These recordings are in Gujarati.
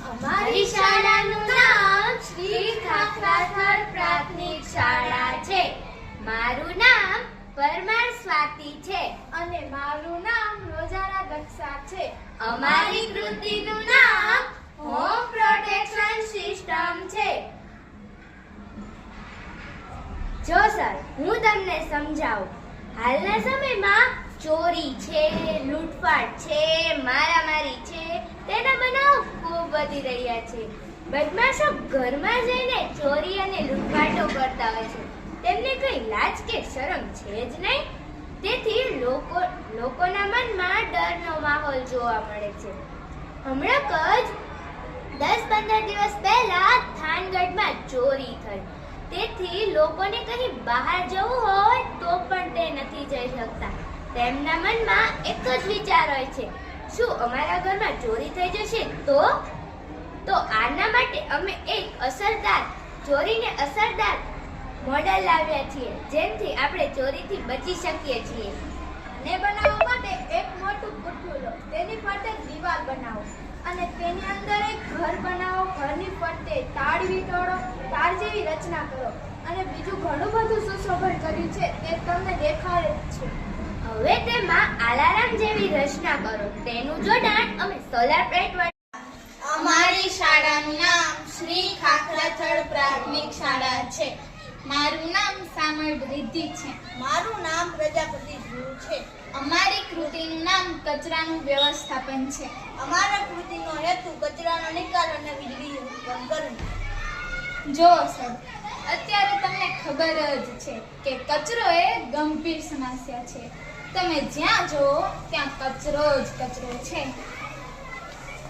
અમારી શાળાનું નામ શ્રી ખાખરાથળ પ્રાથમિક શાળા છે. મારું નામ પરમાર સ્વાતિ છે અને મારું નામ રોજાના દક્ષા છે. અમારી કૃતિનું નામ હોમ પ્રોટેક્શન સિસ્ટમ છે. જો સર, હું તમને સમજાવું. હાલના સમયમાં ચોરી છે, લૂંટફાટ છે, મારામારી છે, તેના બનાવો ખૂબ વધી રહ્યા છે. બદમાશો ઘરમાં જઈને ચોરી અને લૂંટફાટો કરતા હોય છે. તેમને કઈ લાજ કે શરમ છે જ નહીં. તેથી લોકોના મનમાં ડરનો માહોલ જોવા મળે છે. હમણાં જ 10-15 દિવસ પહેલા થાનગઢમાં ચોરી થઈ. તેથી લોકોને કहीं બહાર જવું હોય તો પણ તે નથી જઈ શકતા. તેમના મનમાં એક જ વિચાર હોય છે, શું અમારા ઘરમાં ચોરી થઈ જશે તો આના માટે અમે એક ચોરીને અસરદાર મોડલ લાવ્યા છીએ, જેનાથી આપણે ચોરીથી બચી શકીએ છીએ. ને બનાવવા માટે એક મોટું પૂઠું લો, તેની ફરતે દીવાલ બનાવો અને તેની અંદર એક ઘર બનાવો. ઘરની ફરતે તાર વીંટળો, તાર જેવી રચના કરો અને બીજું ઘણું બધું સુશોભન કર્યું છે તે તમને દેખાડે જ છે. હવે તેમાં અલાર્મ જેવી રચના કરો. તેનું જોડાણ અમે સોલાર પ્લેટ વડે. અમારી શાળાનું નામ શ્રી ખાખરાથળ પ્રાથમિક શાળા છે. મારું નામ સામળ રિદ્ધિ છે. મારું નામ પ્રજાપતિ ધ્રુવ છે. અમારી કૃતિનું નામ કચરાનું વ્યવસ્થાપન છે. અમારા કૃતિનો હેતુ કચરાનો નિકાલ અને વીજળી ઉત્પન્ન કરવું. જો સર, અત્યારે તમને ખબર જ છે કે કચરો એ ગંભીર સમસ્યા છે. તમે જ્યાં જુઓ ત્યાં કચરો જ કચરો છે.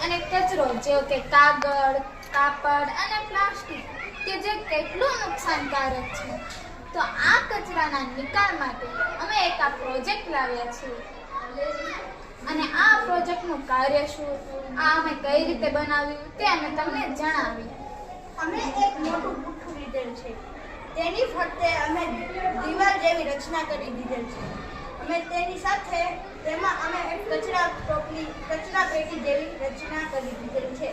અને કચરો જેવો કે કાગળ, કાપડ અને પ્લાસ્ટિક કે જે કેટલું નુકસાનકારક છે. તો આ કચરાના નિકાલ માટે અમે એક આ પ્રોજેક્ટ લાવ્યા છીએ. અને આ પ્રોજેક્ટનું કાર્ય શું, આ અમે કઈ રીતે બનાવ્યું તે અમે તમને જણાવ્યું. અમે એક મોટું પૂઠું લીધેલ છે. તેની ફરતે અમે દીવાલ જેવી રચના કરી દીધેલ છે. અમે તેની સાથે તેમાં અમે એક કચરા પેટી જેવી રચના કરી દીધેલ છે.